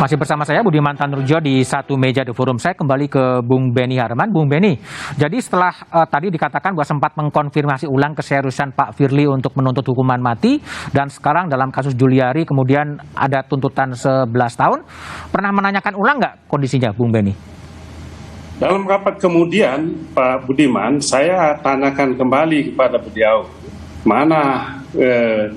Masih bersama saya Budiman Tanurjo di satu meja The Forum. Saya kembali ke Bung Benny Harman. Bung Benny, jadi setelah tadi dikatakan bahwa sempat mengkonfirmasi ulang keseriusan Pak Firly untuk menuntut hukuman mati, dan sekarang dalam kasus Juliari kemudian ada tuntutan 11 tahun. Pernah menanyakan ulang nggak kondisinya, Bung Benny? Dalam rapat kemudian, Pak Budiman, saya tanyakan kembali kepada beliau, mana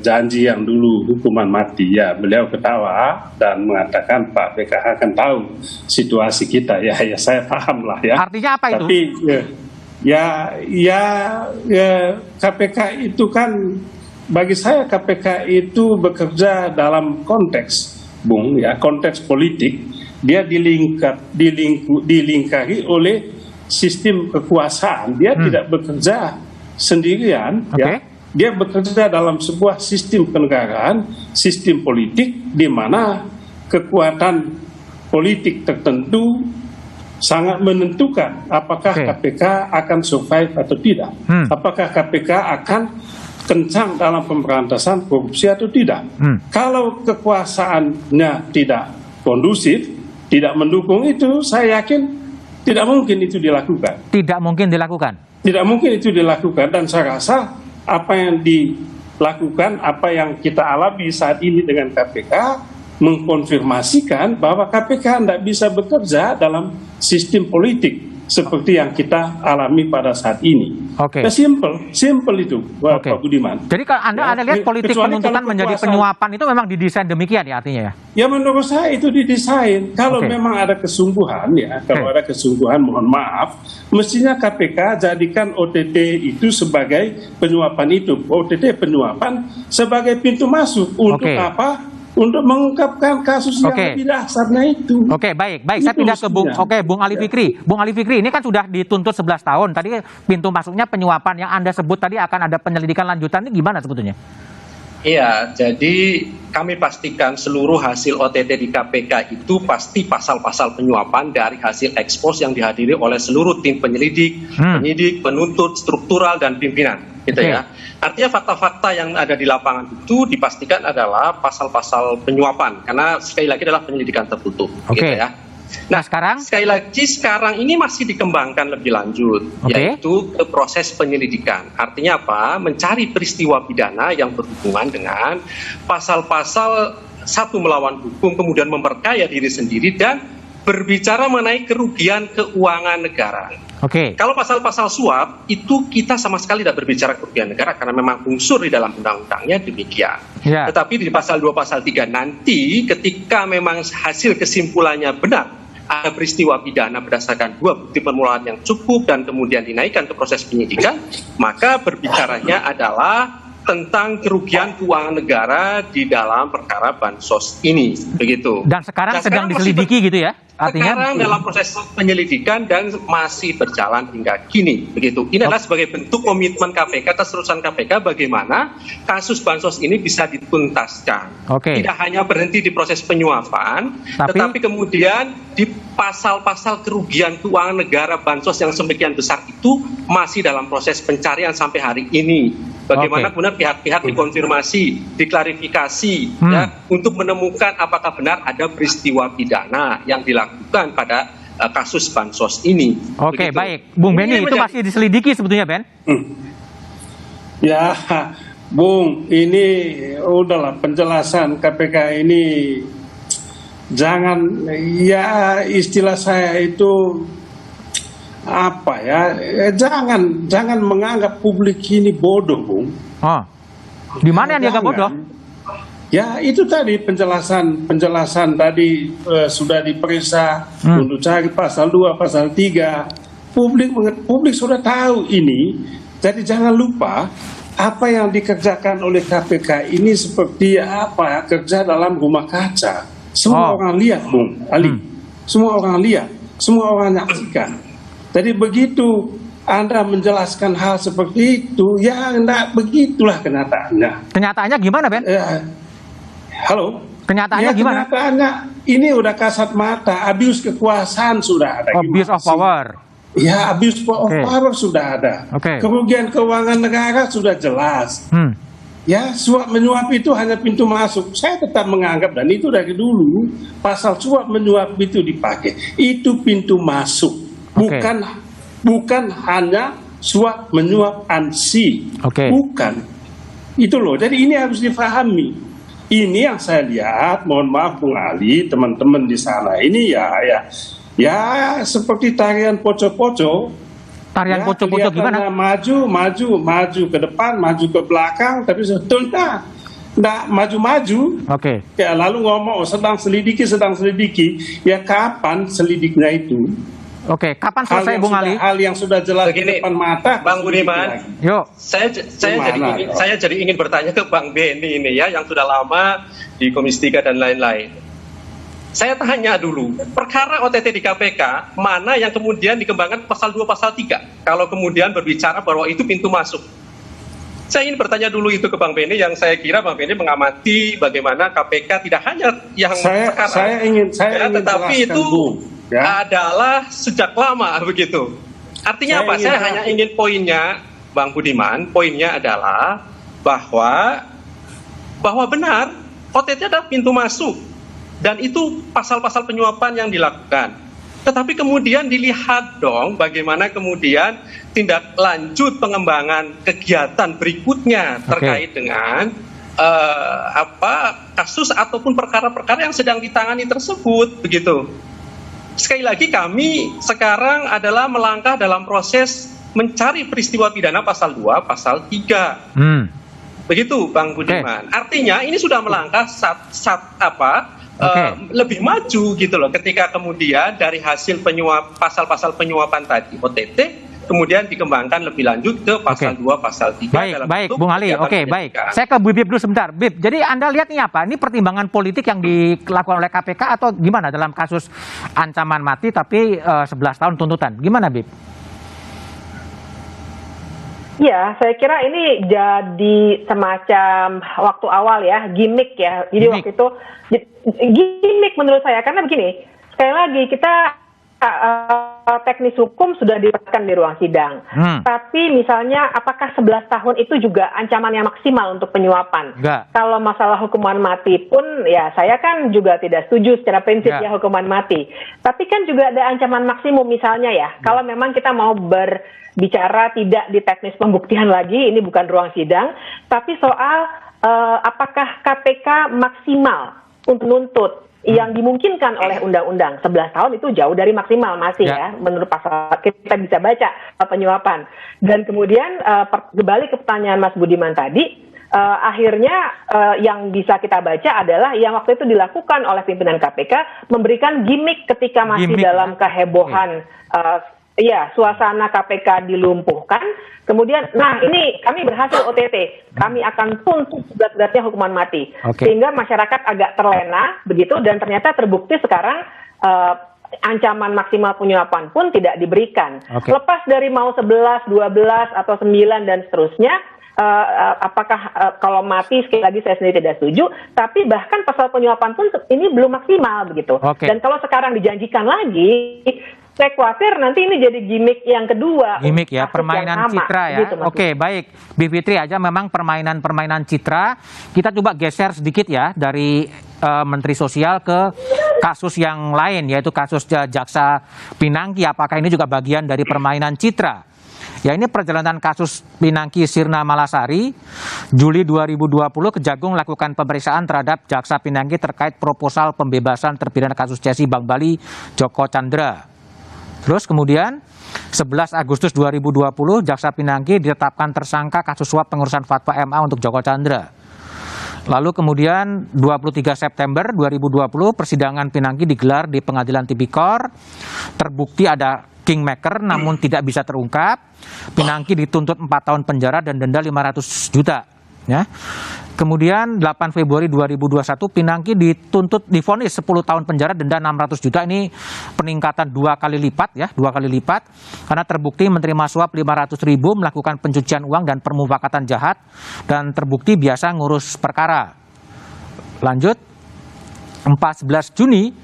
janji yang dulu hukuman mati. Ya, beliau ketawa dan mengatakan Pak BKH akan tahu situasi kita. Ya saya paham lah ya. Artinya apa itu? Tapi KPK itu kan, bagi saya KPK itu bekerja dalam konteks, Bung, ya, konteks politik. Dia dilingkari oleh sistem kekuasaan. Dia tidak bekerja sendirian, ya. Dia bekerja dalam sebuah sistem kenegaraan, sistem politik, di mana kekuatan politik tertentu sangat menentukan apakah KPK akan survive atau tidak. Apakah KPK akan kencang dalam pemberantasan korupsi atau tidak. Kalau kekuasaannya tidak kondusif, tidak mendukung itu, saya yakin tidak mungkin itu dilakukan. Tidak mungkin dilakukan? Tidak mungkin itu dilakukan, dan saya rasa apa yang dilakukan, apa yang kita alami saat ini dengan KPK mengkonfirmasikan bahwa KPK tidak bisa bekerja dalam sistem politik seperti yang kita alami pada saat ini. Ya, simple itu, Pak Budiman. Jadi kalau Anda lihat politik penuntutan menjadi penyuapan itu memang didesain demikian ya artinya ya? Ya, menurut saya itu didesain. Kalau memang ada kesungguhan, ya, kalau ada kesungguhan, mohon maaf, mestinya KPK jadikan OTT itu sebagai penyuapan itu. OTT penyuapan sebagai pintu masuk untuk apa? Untuk mengungkapkan kasus yang lebih dasarnya itu. Baik. Saya pindah ke Bung Ali Fikri. Bung Ali Fikri, ini kan sudah dituntut 11 tahun. Tadi pintu masuknya penyuapan yang Anda sebut tadi akan ada penyelidikan lanjutan, ini gimana sebetulnya? Iya, jadi kami pastikan seluruh hasil OTT di KPK itu pasti pasal-pasal penyuapan dari hasil ekspos yang dihadiri oleh seluruh tim penyelidik, penyidik, penuntut, struktural, dan pimpinan. Gitu ya. Artinya fakta-fakta yang ada di lapangan itu dipastikan adalah pasal-pasal penyuapan, karena sekali lagi adalah penyelidikan tertutup. Gitu ya. Nah, sekali lagi sekarang ini masih dikembangkan lebih lanjut, yaitu ke proses penyelidikan. Artinya apa? Mencari peristiwa pidana yang berhubungan dengan pasal-pasal satu melawan hukum, kemudian memperkaya diri sendiri, dan berbicara mengenai kerugian keuangan negara. Kalau pasal-pasal suap itu kita sama sekali tidak berbicara kerugian negara karena memang unsur di dalam undang-undangnya demikian. Tetapi di pasal 2, pasal 3 nanti ketika memang hasil kesimpulannya benar, ada peristiwa pidana berdasarkan 2 bukti permulaan yang cukup dan kemudian dinaikkan ke proses penyidikan, maka berbicaranya adalah tentang kerugian keuangan negara di dalam perkara bansos ini, begitu. Dan sekarang sedang diselidiki gitu ya? Artinya sekarang dalam proses penyelidikan dan masih berjalan hingga kini, begitu. Ini adalah sebagai bentuk komitmen KPK, keseriusan KPK bagaimana kasus bansos ini bisa dituntaskan. Tidak hanya berhenti di proses penyuapan, tetapi kemudian di pasal-pasal kerugian keuangan negara bansos yang semakin besar itu masih dalam proses pencarian sampai hari ini. Bagaimana kemudian pihak-pihak dikonfirmasi, diklarifikasi, ya, untuk menemukan apakah benar ada peristiwa pidana yang dilakukan pada kasus bansos ini. Baik. Bung Benny, itu masih diselidiki sebetulnya, Ben? Ya, Bung, ini udahlah penjelasan KPK ini, jangan, ya istilah saya itu apa ya, jangan menganggap publik ini bodoh, Bung. Di mana yang dianggap bodoh? Ya itu tadi penjelasan tadi sudah diperiksa untuk cari pasal 2, pasal 3. Publik sudah tahu ini. Jadi jangan lupa apa yang dikerjakan oleh KPK ini seperti apa, kerja dalam rumah kaca. Semua orang lihat, Bung Ali. Semua orang lihat, semua orang nyaksikan. Jadi begitu Anda menjelaskan hal seperti itu, ya enggak begitulah kenyataannya. Kenyataannya gimana, Ben? Halo? Kenyataannya gimana? Kenyataannya ini udah kasat mata, abuse kekuasaan sudah ada. Abuse of power. Ya, abuse of power sudah ada. Kerugian keuangan negara sudah jelas. Ya, suap menyuap itu hanya pintu masuk. Saya tetap menganggap, dan itu dari dulu pasal suap menyuap itu dipakai. Itu pintu masuk, bukan hanya suap menyuap ansi, bukan. Itu loh. Jadi ini harus difahami. Ini yang saya lihat. Mohon maaf, Bung Ali, teman-teman di sana. Ini ya seperti tarian poco-poco. Tarian poco-poco gimana? Maju ke depan, maju ke belakang, tapi sebetulnya nggak maju-maju. Ya, lalu ngomong sedang selidiki. Ya kapan selidiknya itu? Kapan selesai, Bung Ali? Hal yang sudah jelas di depan mata. Bang Budiman, saya jadi ingin bertanya ke Bang Beni ini ya, yang sudah lama di Komisi 3 dan lain-lain. Saya tanya dulu, perkara OTT di KPK, mana yang kemudian dikembangkan pasal 2, pasal 3? Kalau kemudian berbicara bahwa itu pintu masuk. Saya ingin bertanya dulu itu ke Bang Beni, yang saya kira Bang Beni mengamati bagaimana KPK tidak hanya yang sekarang. Saya ingin tetapi itu adalah sejak lama begitu. Artinya apa? Saya hanya ingin poinnya, Bang Budiman, poinnya adalah bahwa benar OTT adalah pintu masuk. Dan itu pasal-pasal penyuapan yang dilakukan. Tetapi kemudian dilihat dong bagaimana kemudian tindak lanjut pengembangan kegiatan berikutnya terkait dengan kasus ataupun perkara-perkara yang sedang ditangani tersebut, begitu. Sekali lagi kami sekarang adalah melangkah dalam proses mencari peristiwa pidana pasal 2, pasal 3. Begitu, Bang Budiman. Artinya ini sudah melangkah lebih maju gitu loh, ketika kemudian dari hasil pasal-pasal penyuapan tadi OTT kemudian dikembangkan lebih lanjut ke pasal 2, pasal 3. Baik, Bung Ali. Baik. Saya ke Bib dulu sebentar. Bib, jadi Anda lihat ini apa? Ini pertimbangan politik yang dilakukan oleh KPK atau gimana dalam kasus ancaman mati tapi 11 tahun tuntutan? Gimana, Bib? Ya, saya kira ini jadi semacam waktu awal ya, gimmick ya. Jadi waktu itu gimmick menurut saya, karena begini, sekali lagi kita teknis hukum sudah diterapkan di ruang sidang. Tapi misalnya apakah 11 tahun itu juga ancaman yang maksimal untuk penyuapan? Kalau masalah hukuman mati pun ya saya kan juga tidak setuju secara prinsip ya hukuman mati. Tapi kan juga ada ancaman maksimum misalnya ya. Kalau memang kita mau berbicara tidak di teknis pembuktian lagi, ini bukan ruang sidang, tapi soal apakah KPK maksimal untuk menuntut yang dimungkinkan oleh undang-undang. 11 tahun itu jauh dari maksimal masih ya menurut pasal kita bisa baca penyuapan. Dan kemudian kembali ke pertanyaan Mas Budiman tadi, akhirnya yang bisa kita baca adalah yang waktu itu dilakukan oleh pimpinan KPK memberikan gimmick ketika masih dalam kehebohan suasana KPK dilumpuhkan. Kemudian, nah ini kami berhasil OTT, kami akan tuntut seberat-beratnya hukuman mati. Sehingga masyarakat agak terlena, begitu, dan ternyata terbukti sekarang ancaman maksimal penyuapan pun tidak diberikan. Lepas dari mau 11, 12, atau 9, dan seterusnya, apakah kalau mati, sekali lagi saya sendiri tidak setuju, tapi bahkan pasal penyuapan pun ini belum maksimal, begitu. Dan kalau sekarang dijanjikan lagi, saya khawatir nanti ini jadi gimmick yang kedua. Gimmick ya, permainan citra ya. Gitu, baik. Bi Fitri aja memang permainan citra. Kita coba geser sedikit ya dari Menteri Sosial ke kasus yang lain, yaitu kasus Jaksa Pinangki. Apakah ini juga bagian dari permainan citra? Ya, ini perjalanan kasus Pinangki Sirna Malasari. Juli 2020 Kejagung lakukan pemeriksaan terhadap Jaksa Pinangki terkait proposal pembebasan terpidana kasus cesi Bank Bali Joko Chandra. Terus kemudian 11 Agustus 2020 Jaksa Pinangki ditetapkan tersangka kasus suap pengurusan fatwa MA untuk Joko Chandra. Lalu kemudian 23 September 2020 persidangan Pinangki digelar di Pengadilan Tipikor. Terbukti ada kingmaker namun tidak bisa terungkap. Pinangki dituntut 4 tahun penjara dan denda 500 juta. Ya. Kemudian 8 Februari 2021 Pinangki divonis 10 tahun penjara, denda 600 juta. Ini peningkatan 2 kali lipat ya, 2 kali lipat karena terbukti menerima suap 500.000, melakukan pencucian uang dan permufakatan jahat, dan terbukti biasa ngurus perkara. Lanjut, 14 Juni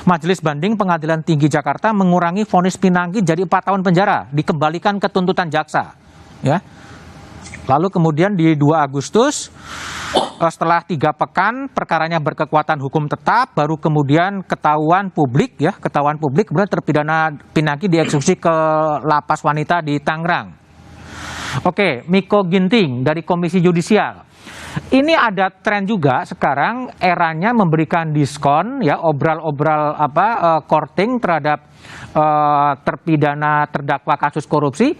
Majelis Banding Pengadilan Tinggi Jakarta mengurangi vonis Pinangki jadi 4 tahun penjara, dikembalikan ke tuntutan jaksa. Ya. Lalu kemudian di 2 Agustus setelah 3 pekan perkaranya berkekuatan hukum tetap, baru kemudian ketahuan publik kemudian terpidana Pinangki dieksekusi ke lapas wanita di Tangerang. Oke, Miko Ginting dari Komisi Yudisial. Ini ada tren juga sekarang eranya memberikan diskon ya, obral-obral courting terhadap terpidana terdakwa kasus korupsi.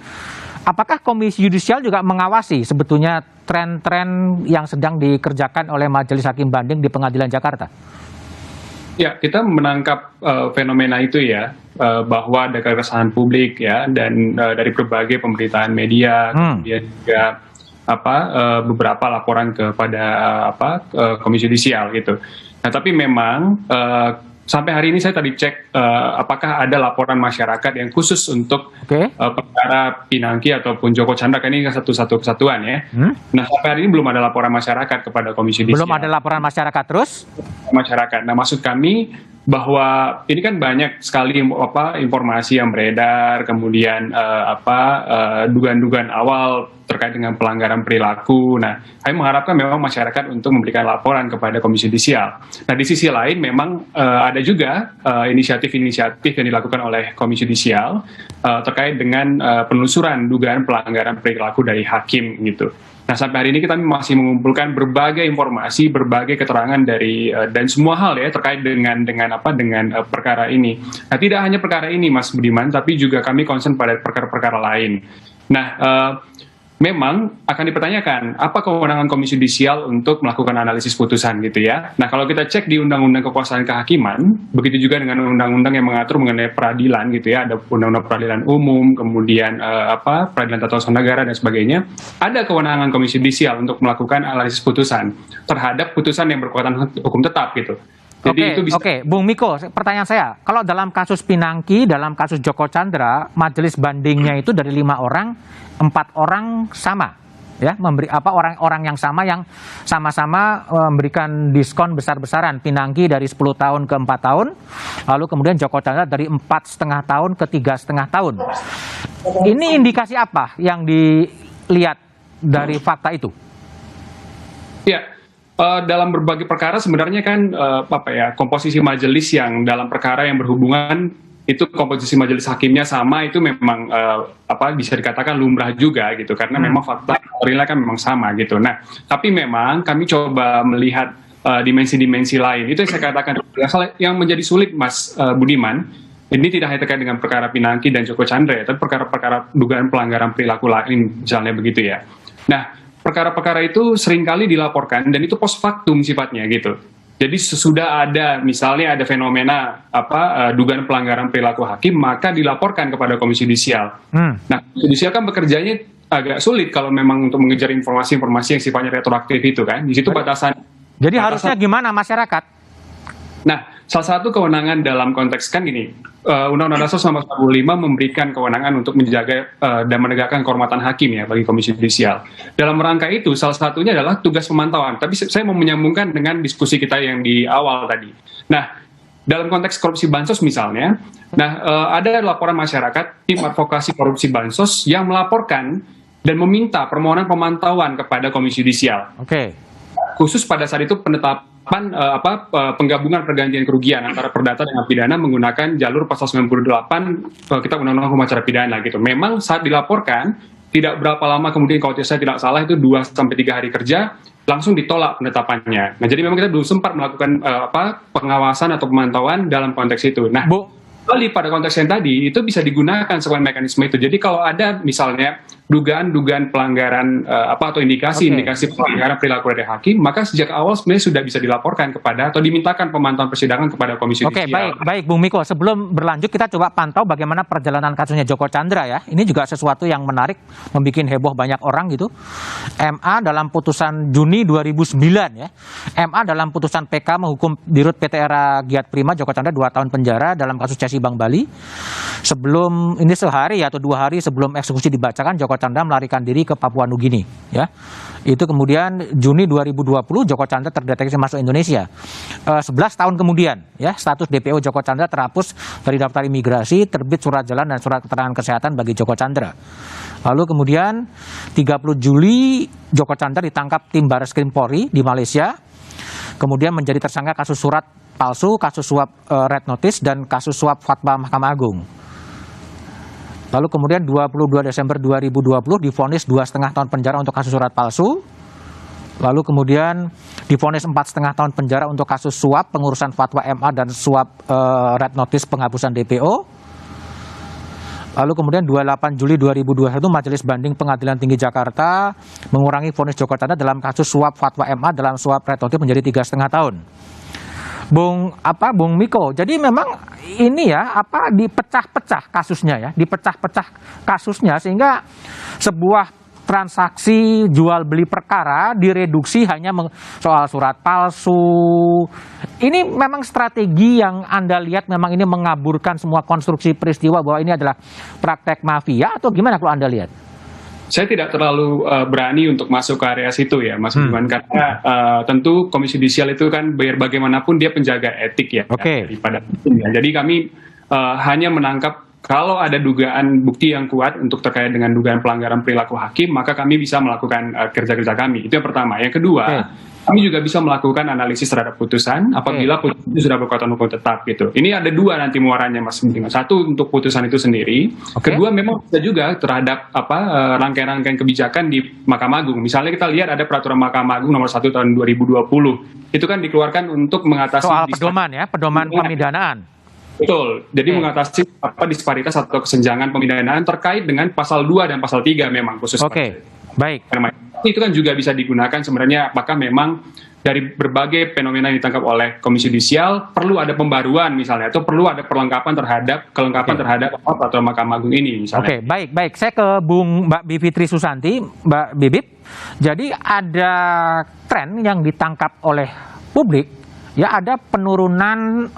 Apakah Komisi Yudisial juga mengawasi sebetulnya tren-tren yang sedang dikerjakan oleh Majelis Hakim Banding di Pengadilan Jakarta? Ya, kita menangkap fenomena itu ya, bahwa ada keresahan publik ya, dan dari berbagai pemberitaan media, kemudian juga beberapa laporan kepada Komisi Yudisial gitu. Nah, tapi memang sampai hari ini saya tadi cek apakah ada laporan masyarakat yang khusus untuk perkara Pinangki ataupun Joko Chandra, kan ini satu kesatuan ya. Nah, sampai hari ini belum ada laporan masyarakat kepada Komisi Yudisial. Belum ada laporan masyarakat terus? Masyarakat. Nah, maksud kami bahwa ini kan banyak sekali informasi yang beredar, kemudian dugaan-dugaan awal terkait dengan pelanggaran perilaku. Nah, kami mengharapkan memang masyarakat untuk memberikan laporan kepada Komisi Yudisial. Nah, di sisi lain memang ada juga inisiatif-inisiatif yang dilakukan oleh Komisi Yudisial terkait dengan penelusuran dugaan pelanggaran perilaku dari hakim gitu. Nah, sampai hari ini kita masih mengumpulkan berbagai informasi, berbagai keterangan dari dan semua hal ya terkait dengan perkara ini. Nah, tidak hanya perkara ini, Mas Budiman, tapi juga kami concern pada perkara-perkara lain. Nah, memang akan dipertanyakan apa kewenangan Komisi Yudisial untuk melakukan analisis putusan gitu ya. Nah, kalau kita cek di Undang-Undang Kekuasaan Kehakiman, begitu juga dengan undang-undang yang mengatur mengenai peradilan gitu ya, ada Undang-Undang Peradilan Umum, kemudian Peradilan Tata Usaha Negara dan sebagainya, ada kewenangan Komisi Yudisial untuk melakukan analisis putusan terhadap putusan yang berkekuatan hukum tetap gitu. Jadi itu bisa... Oke, Bung Miko, pertanyaan saya, kalau dalam kasus Pinangki, dalam kasus Joko Chandra, majelis bandingnya itu dari 5 orang, 4 orang sama, ya, memberi orang-orang yang sama-sama memberikan diskon besar-besaran. Pinangki dari 10 tahun ke 4 tahun, lalu kemudian Joko Chandra dari 4,5 tahun ke 3,5 tahun. Ini indikasi apa yang dilihat dari fakta itu? Ya. Dalam berbagai perkara sebenarnya kan komposisi majelis yang dalam perkara yang berhubungan itu komposisi majelis hakimnya sama, itu memang bisa dikatakan lumrah juga gitu, karena memang fakta realnya kan memang sama gitu. Nah, tapi memang kami coba melihat dimensi-dimensi lain. Itu yang saya katakan yang menjadi sulit, Mas Budiman. Ini tidak hanya terkait dengan perkara Pinangki dan Joko Chandra, tapi perkara-perkara dugaan pelanggaran perilaku lain, misalnya begitu ya. Nah, perkara-perkara itu seringkali dilaporkan dan itu post factum sifatnya gitu. Jadi sesudah ada misalnya ada fenomena dugaan pelanggaran perilaku hakim, maka dilaporkan kepada Komisi Yudisial. Nah, Komisi Yudisial kan bekerjanya agak sulit kalau memang untuk mengejar informasi-informasi yang sifatnya retroaktif itu kan. Di situ batasan. Jadi harusnya gimana masyarakat? Nah, salah satu kewenangan dalam konteks kan gini, Undang-Undang Dasar 1945 memberikan kewenangan untuk menjaga dan menegakkan kehormatan hakim ya bagi Komisi Yudisial. Dalam rangka itu salah satunya adalah tugas pemantauan. Tapi saya mau menyambungkan dengan diskusi kita yang di awal tadi. Nah, dalam konteks korupsi bansos misalnya, ada laporan masyarakat tim advokasi korupsi bansos yang melaporkan dan meminta permohonan pemantauan kepada Komisi Yudisial. Khusus pada saat itu penetapan penggabungan pergantian kerugian antara perdata dan pidana menggunakan jalur pasal 98 Kitab Undang-Undang Hukum Acara Pidana gitu. Memang saat dilaporkan tidak berapa lama kemudian, kalau saya tidak salah itu 2-3 hari kerja langsung ditolak penetapannya. Nah, jadi memang kita belum sempat melakukan pengawasan atau pemantauan dalam konteks itu. Nah, kembali pada konteks yang tadi itu bisa digunakan sebagai mekanisme itu. Jadi kalau ada misalnya dugaan pelanggaran atau indikasi pelanggaran perilaku dari hakim, maka sejak awal sebenarnya sudah bisa dilaporkan kepada atau dimintakan pemantauan persidangan kepada Komisi Yudisial. Baik Bung Miko, sebelum berlanjut kita coba pantau bagaimana perjalanan kasusnya Joko Chandra ya. Ini juga sesuatu yang menarik, membuat heboh banyak orang gitu. MA dalam putusan Juni 2009 ya. MA dalam putusan PK menghukum Dirut PT Era Giat Prima Joko Chandra 2 tahun penjara dalam kasus Cesi Bank Bali. Sebelum ini sehari atau 2 hari sebelum eksekusi dibacakan, Joko Chandra melarikan diri ke Papua Nugini. Ya, itu kemudian Juni 2020 Joko Chandra terdeteksi masuk Indonesia. 11 tahun kemudian, ya, status DPO Joko Chandra terhapus dari daftar imigrasi, terbit surat jalan dan surat keterangan kesehatan bagi Joko Chandra. Lalu kemudian 30 Juli Joko Chandra ditangkap tim Barreskrim Polri di Malaysia. Kemudian menjadi tersangka kasus surat palsu, kasus suap red notice, dan kasus suap fatwa Mahkamah Agung. Lalu kemudian 22 Desember 2020 divonis 2,5 tahun penjara untuk kasus surat palsu. Lalu kemudian divonis 4,5 tahun penjara untuk kasus suap pengurusan fatwa MA dan suap red notice penghapusan DPO. Lalu kemudian 28 Juli 2021 Majelis Banding Pengadilan Tinggi Jakarta mengurangi vonis Joko Chandra dalam kasus suap fatwa MA dalam suap red notice menjadi 3,5 tahun. Bung Miko, jadi memang ini ya dipecah-pecah kasusnya, ya, dipecah-pecah kasusnya sehingga sebuah transaksi jual beli perkara direduksi hanya soal surat palsu. Ini memang strategi yang Anda lihat memang ini mengaburkan semua konstruksi peristiwa bahwa ini adalah praktek mafia, atau gimana kalau Anda lihat? Saya tidak terlalu berani untuk masuk ke area situ ya, Mas Budiman, karena tentu Komisi Yudisial itu kan biar bagaimanapun dia penjaga etik ya, daripada hukum ya. Jadi kami hanya menangkap kalau ada dugaan bukti yang kuat untuk terkait dengan dugaan pelanggaran perilaku hakim, maka kami bisa melakukan kerja-kerja kami. Itu yang pertama. Yang kedua, kami juga bisa melakukan analisis terhadap putusan apabila putusan itu sudah berkekuatan hukum tetap gitu. Ini ada dua nanti muarannya, Mas Budiman. Satu untuk putusan itu sendiri. Kedua memang bisa juga terhadap rangkaian-rangkaian kebijakan di Mahkamah Agung. Misalnya kita lihat ada peraturan Mahkamah Agung nomor 1 tahun 2020. Itu kan dikeluarkan untuk mengatasi soal pedoman ya, pedoman pemidanaan. Betul. Jadi mengatasi disparitas atau kesenjangan pemidanaan terkait dengan pasal 2 dan pasal 3 memang khusus. Baik. Itu kan juga bisa digunakan sebenarnya apakah memang dari berbagai fenomena yang ditangkap oleh Komisi Yudisial perlu ada pembaruan misalnya atau perlu ada perlengkapan terhadap terhadap peraturan Mahkamah Agung ini misalnya. Baik. Saya ke Mbak Bivitri Susanti, Mbak Bibip. Jadi ada tren yang ditangkap oleh publik. Ya, ada penurunan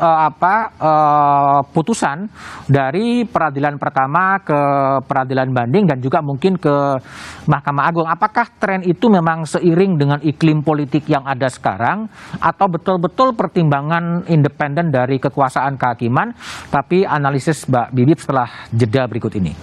putusan dari peradilan pertama ke peradilan banding dan juga mungkin ke Mahkamah Agung. Apakah tren itu memang seiring dengan iklim politik yang ada sekarang atau betul-betul pertimbangan independen dari kekuasaan kehakiman? Tapi analisis Mbak Bibip setelah jeda berikut ini.